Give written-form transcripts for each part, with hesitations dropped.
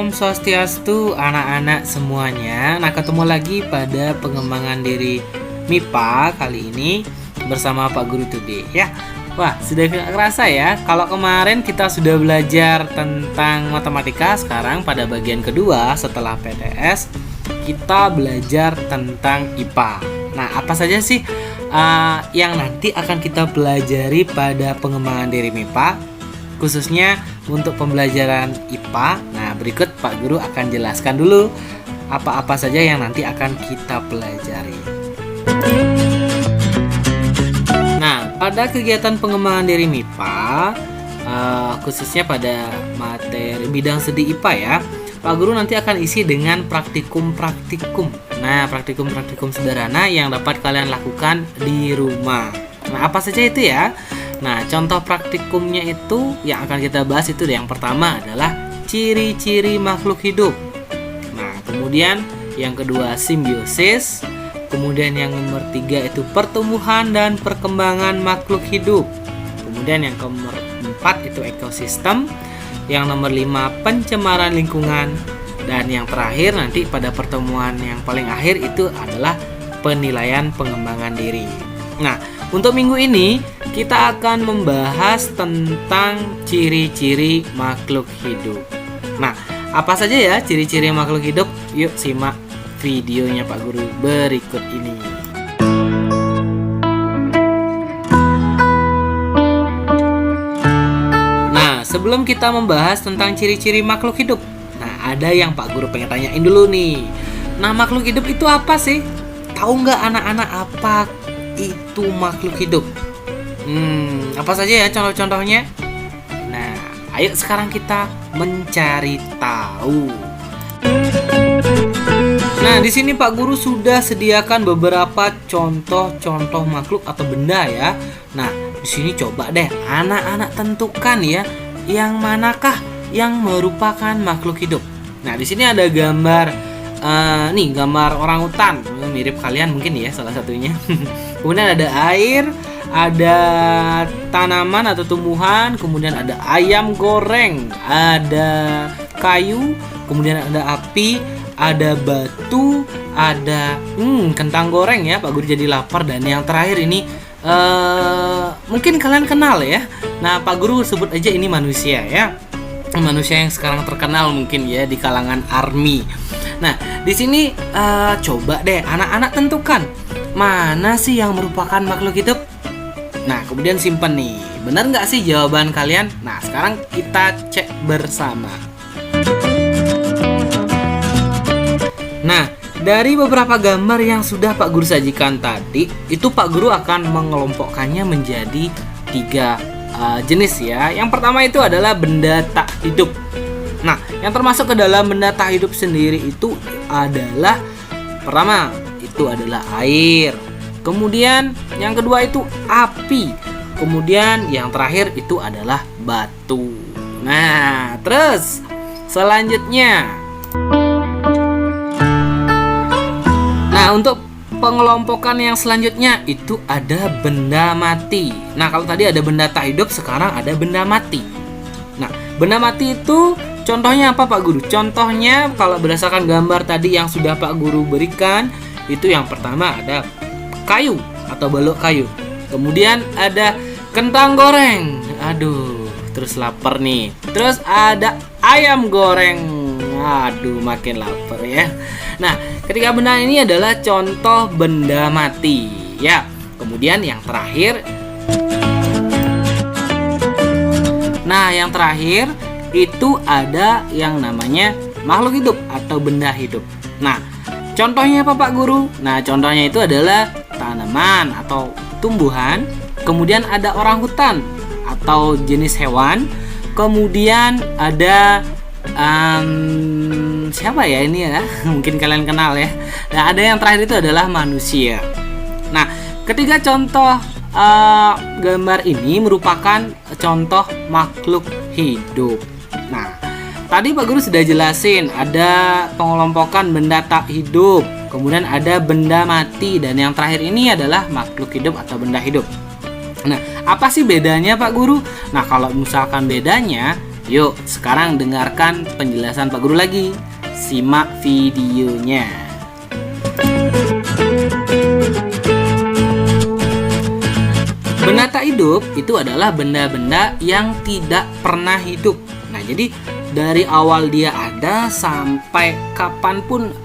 Om Swastiastu anak-anak semuanya. Nah, ketemu lagi pada pengembangan diri MIPA kali ini bersama Pak Guru Today ya. Wah, sudah kerasa ya. Kalau kemarin kita sudah belajar tentang matematika, sekarang pada bagian kedua setelah PTS kita belajar tentang IPA. Nah, apa saja sih yang nanti akan kita pelajari pada pengembangan diri MIPA? Khususnya untuk pembelajaran IPA. Nah, berikut Pak Guru akan jelaskan dulu apa-apa saja yang nanti akan kita pelajari. Nah, pada kegiatan pengembangan diri MIPA, khususnya pada materi bidang studi IPA ya, Pak Guru nanti akan isi dengan praktikum-praktikum. Nah, praktikum-praktikum sederhana yang dapat kalian lakukan di rumah. Nah, apa saja itu ya? Nah, contoh praktikumnya itu yang akan kita bahas itu yang pertama adalah ciri-ciri makhluk hidup. Nah, kemudian yang kedua simbiosis. Kemudian yang nomor 3 itu pertumbuhan dan perkembangan makhluk hidup. Kemudian yang nomor 4 itu ekosistem. Yang nomor 5 pencemaran lingkungan. Dan yang terakhir nanti pada pertemuan yang paling akhir itu adalah penilaian pengembangan diri. Nah, untuk minggu ini kita akan membahas tentang ciri-ciri makhluk hidup. Nah, apa saja ya ciri-ciri makhluk hidup? Yuk simak videonya Pak Guru berikut ini. Nah, sebelum kita membahas tentang ciri-ciri makhluk hidup, nah ada yang Pak Guru pengen tanyain dulu nih. Nah, makhluk hidup itu apa sih? Tahu nggak anak-anak apa itu makhluk hidup? Apa saja ya contoh-contohnya? Nah, ayo sekarang kita mencari tahu. Nah, di sini Pak Guru sudah sediakan beberapa contoh-contoh makhluk atau benda ya. Nah, di sini coba deh anak-anak tentukan ya, yang manakah yang merupakan makhluk hidup. Nah, di sini ada gambar gambar orangutan, mirip kalian mungkin ya salah satunya. Kemudian ada air, ada tanaman atau tumbuhan, kemudian ada ayam goreng, ada kayu, kemudian ada api, ada batu, ada kentang goreng ya. Pak Guru jadi lapar. Dan yang terakhir ini mungkin kalian kenal ya. Nah, Pak Guru sebut aja ini manusia ya. Manusia yang sekarang terkenal mungkin ya di kalangan army. Nah, di sini coba deh anak-anak tentukan mana sih yang merupakan makhluk hidup. Nah, kemudian simpen nih. Benar nggak sih jawaban kalian? Nah, sekarang kita cek bersama. Nah, dari beberapa gambar yang sudah Pak Guru sajikan tadi, itu Pak Guru akan mengelompokkannya menjadi 3 jenis ya. Yang pertama itu adalah benda tak hidup. Nah, yang termasuk ke dalam benda tak hidup sendiri itu adalah pertama itu adalah air. Kemudian yang kedua itu api. Kemudian yang terakhir itu adalah batu. Nah, terus selanjutnya. Nah, untuk pengelompokan yang selanjutnya itu ada benda mati. Nah, kalau tadi ada benda tak hidup, sekarang ada benda mati. Nah, benda mati itu contohnya apa Pak Guru? Contohnya kalau berdasarkan gambar tadi yang sudah Pak Guru berikan, itu yang pertama ada kayu atau balok kayu. Kemudian ada kentang goreng. Aduh, terus lapar nih. Terus ada ayam goreng. Aduh, makin lapar ya. Nah, ketiga benda ini adalah contoh benda mati ya. Kemudian yang terakhir. Nah, yang terakhir itu ada yang namanya makhluk hidup atau benda hidup. Nah, contohnya apa Pak Guru? Nah, contohnya itu adalah tanaman atau tumbuhan. Kemudian ada orangutan atau jenis hewan. Kemudian ada siapa ya ini ya? Mungkin kalian kenal ya. Nah, ada yang terakhir itu adalah manusia. Nah, ketiga contoh gambar ini merupakan contoh makhluk hidup. Nah, tadi Pak Guru sudah jelasin ada pengelompokan benda tak hidup, kemudian ada benda mati, dan yang terakhir ini adalah makhluk hidup atau benda hidup. Nah, apa sih bedanya Pak Guru? Nah, kalau misalkan bedanya, Yuk, sekarang dengarkan penjelasan Pak Guru lagi. Simak videonya. Benda tak hidup itu adalah benda-benda yang tidak pernah hidup. Nah, jadi dari awal dia ada sampai kapanpun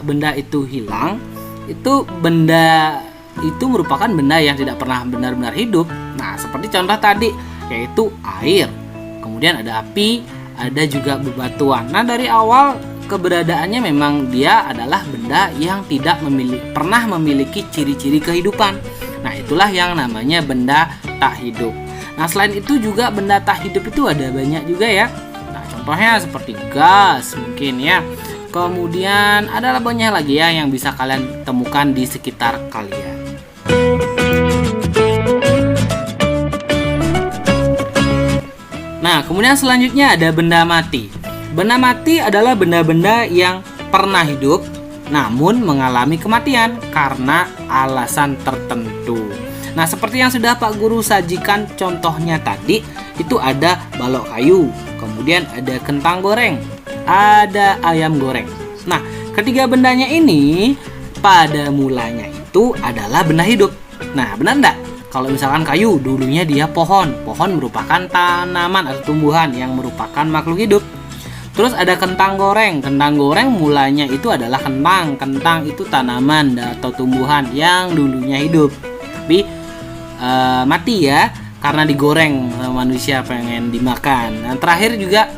benda itu hilang, itu benda itu merupakan benda yang tidak pernah benar-benar hidup. Nah, seperti contoh tadi, yaitu air. Kemudian ada api, ada juga bebatuan. Nah, dari awal keberadaannya memang dia adalah benda yang tidak pernah memiliki ciri-ciri kehidupan. Nah, itulah yang namanya benda tak hidup. Nah, selain itu juga benda tak hidup itu ada banyak juga ya. Nah, contohnya seperti gas mungkin ya. Kemudian ada banyak lagi ya yang bisa kalian temukan di sekitar kalian. Nah, kemudian selanjutnya ada benda mati. Benda mati adalah benda-benda yang pernah hidup namun mengalami kematian karena alasan tertentu. Nah, seperti yang sudah Pak Guru sajikan contohnya tadi, itu ada balok kayu, kemudian ada kentang goreng, ada ayam goreng. Nah, ketiga bendanya ini pada mulanya itu adalah benda hidup. Nah, benar enggak? Kalau misalkan kayu, dulunya dia pohon. Pohon merupakan tanaman atau tumbuhan yang merupakan makhluk hidup. Terus ada kentang goreng. Kentang goreng mulanya itu adalah kentang. Kentang itu tanaman atau tumbuhan yang dulunya hidup, tapi mati ya, karena digoreng manusia pengen dimakan. Nah, terakhir juga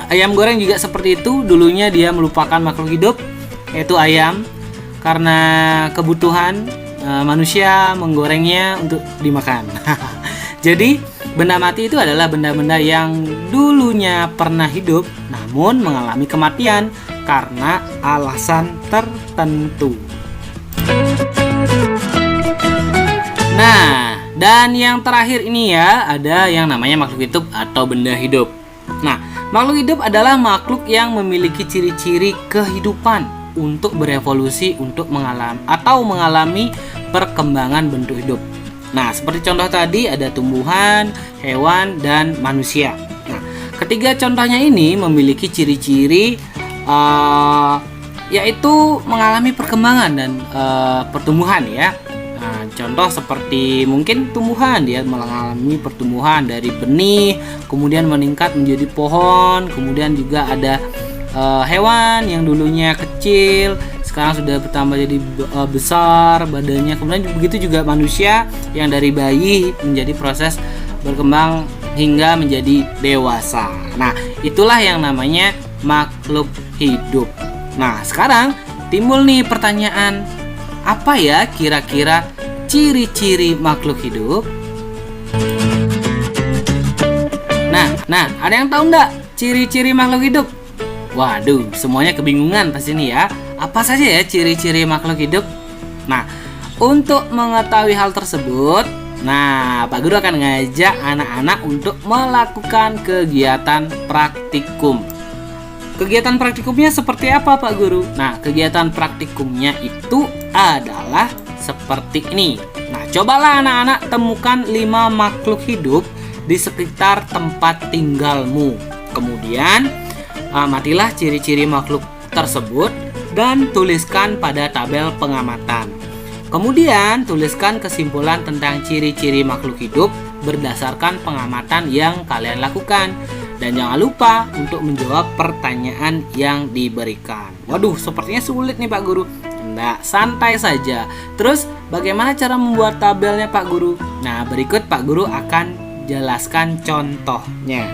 ayam goreng juga seperti itu. Dulunya dia merupakan makhluk hidup, yaitu ayam, karena kebutuhan manusia menggorengnya untuk dimakan. Jadi benda mati itu adalah benda-benda yang dulunya pernah hidup namun mengalami kematian karena alasan tertentu. Nah, dan yang terakhir ini ya, ada yang namanya makhluk hidup atau benda hidup. Nah, makhluk hidup adalah makhluk yang memiliki ciri-ciri kehidupan untuk berevolusi untuk mengalami perkembangan bentuk hidup. Nah, seperti contoh tadi ada tumbuhan, hewan, dan manusia. Nah, ketiga contohnya ini memiliki ciri-ciri yaitu mengalami perkembangan dan pertumbuhan ya. Nah, contoh seperti mungkin tumbuhan, dia mengalami pertumbuhan dari benih, kemudian meningkat menjadi pohon, kemudian juga ada hewan yang dulunya kecil, sekarang sudah bertambah jadi besar badannya. Kemudian begitu juga manusia yang dari bayi menjadi proses berkembang hingga menjadi dewasa. Nah, itulah yang namanya makhluk hidup. Nah, sekarang timbul nih pertanyaan, apa ya kira-kira ciri-ciri makhluk hidup? Nah, ada yang tahu enggak ciri-ciri makhluk hidup? Waduh, semuanya kebingungan pasti nih ya. Apa saja ya ciri-ciri makhluk hidup? Nah, untuk mengetahui hal tersebut, Pak Guru akan ngajak anak-anak untuk melakukan kegiatan praktikum. Kegiatan praktikumnya seperti apa, Pak Guru? Nah, kegiatan praktikumnya itu adalah seperti ini. Nah, cobalah anak-anak temukan 5 makhluk hidup di sekitar tempat tinggalmu. Kemudian amatilah ciri-ciri makhluk tersebut dan tuliskan pada tabel pengamatan. Kemudian tuliskan kesimpulan tentang ciri-ciri makhluk hidup berdasarkan pengamatan yang kalian lakukan. Dan jangan lupa untuk menjawab pertanyaan yang diberikan. Waduh, sepertinya sulit nih Pak Guru. Enggak, santai saja. Terus bagaimana cara membuat tabelnya Pak Guru? Nah, berikut Pak Guru akan jelaskan contohnya.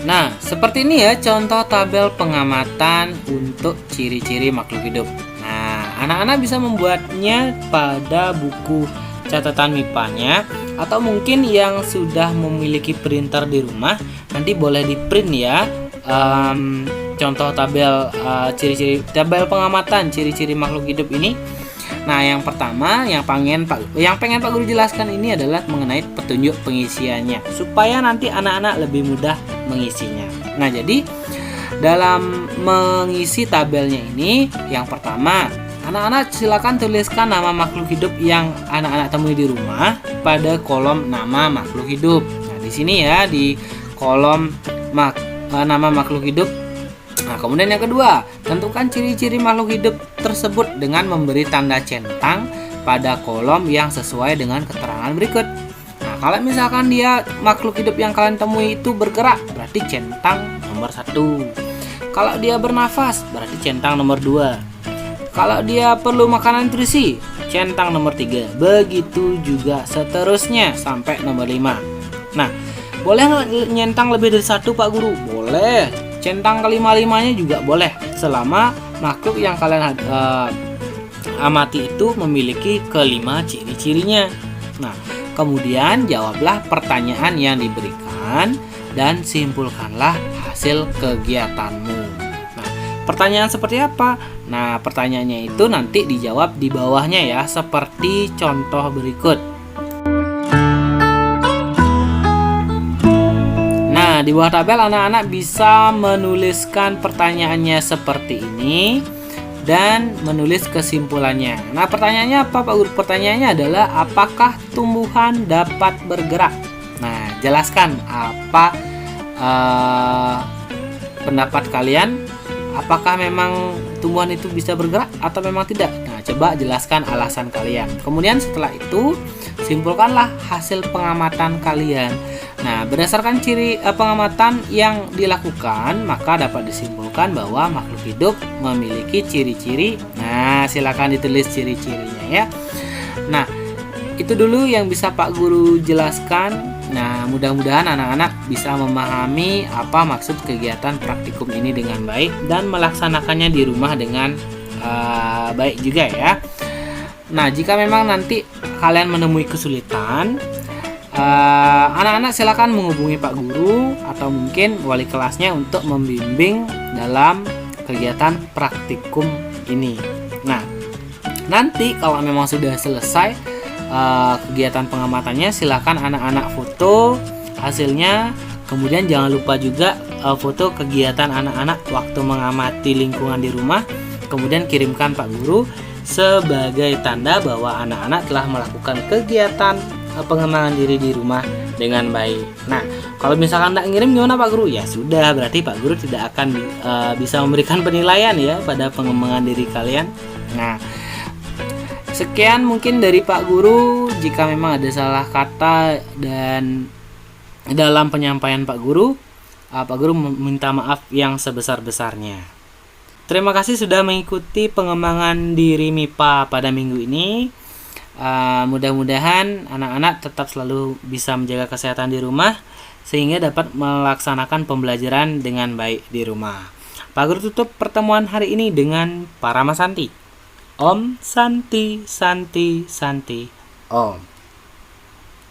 Nah, seperti ini ya contoh tabel pengamatan untuk ciri-ciri makhluk hidup. Nah, anak-anak bisa membuatnya pada buku catatan MIPA-nya, atau mungkin yang sudah memiliki printer di rumah, nanti boleh di print ya. Contoh tabel ciri-ciri tabel pengamatan ciri-ciri makhluk hidup ini. Nah, yang pertama yang pengen Pak Guru jelaskan ini adalah mengenai petunjuk pengisiannya, supaya nanti anak-anak lebih mudah mengisinya. Nah, jadi dalam mengisi tabelnya ini, yang pertama anak-anak silakan tuliskan nama makhluk hidup yang anak-anak temui di rumah pada kolom nama makhluk hidup. Nah, di sini ya di kolom nama makhluk hidup. Nah, kemudian yang kedua, tentukan ciri-ciri makhluk hidup tersebut dengan memberi tanda centang pada kolom yang sesuai dengan keterangan berikut. Nah, kalau misalkan dia makhluk hidup yang kalian temui itu bergerak, berarti centang nomor 1. Kalau dia bernafas, berarti centang nomor 2. Kalau dia perlu makanan nutrisi, centang nomor 3. Begitu juga seterusnya sampai nomor 5. Nah, boleh nggak nyentang lebih dari 1, Pak Guru? Boleh. Centang kelima-limanya juga boleh, selama makhluk yang kalian amati itu memiliki kelima ciri-cirinya. Nah, kemudian jawablah pertanyaan yang diberikan dan simpulkanlah hasil kegiatanmu. Nah, pertanyaan seperti apa? Nah, pertanyaannya itu nanti dijawab di bawahnya ya, seperti contoh berikut. Nah, di bawah tabel anak-anak bisa menuliskan pertanyaannya seperti ini dan menulis kesimpulannya. Nah, pertanyaannya apa, Pak Guru? Pertanyaannya adalah apakah tumbuhan dapat bergerak? Nah, jelaskan apa pendapat kalian. Apakah memang tumbuhan itu bisa bergerak atau memang tidak? Nah, coba jelaskan alasan kalian. Kemudian setelah itu, simpulkanlah hasil pengamatan kalian. Nah, berdasarkan ciri pengamatan yang dilakukan, maka dapat disimpulkan bahwa makhluk hidup memiliki ciri-ciri. Nah, silakan ditulis ciri-cirinya ya. Nah, itu dulu yang bisa Pak Guru jelaskan. Nah, mudah-mudahan anak-anak bisa memahami apa maksud kegiatan praktikum ini dengan baik dan melaksanakannya di rumah dengan baik juga ya. Nah, jika memang nanti kalian menemui kesulitan, anak-anak silakan menghubungi Pak Guru atau mungkin wali kelasnya untuk membimbing dalam kegiatan praktikum ini. Nah, nanti kalau memang sudah selesai kegiatan pengamatannya, silakan anak-anak foto hasilnya. Kemudian jangan lupa juga foto kegiatan anak-anak waktu mengamati lingkungan di rumah. Kemudian kirimkan Pak Guru sebagai tanda bahwa anak-anak telah melakukan kegiatan pengembangan diri di rumah dengan baik. Nah, kalau misalkan tidak ngirim gimana Pak Guru? Ya sudah, berarti Pak Guru tidak akan bisa memberikan penilaian ya pada pengembangan diri kalian. Nah, sekian mungkin dari Pak Guru. Jika memang ada salah kata dan dalam penyampaian Pak Guru meminta maaf yang sebesar-besarnya. Terima kasih sudah mengikuti pengembangan diri MIPA pada minggu ini. Mudah-mudahan anak-anak tetap selalu bisa menjaga kesehatan di rumah sehingga dapat melaksanakan pembelajaran dengan baik di rumah. Pak Guru tutup pertemuan hari ini dengan Parama Santi. Om Santi Santi Santi Om.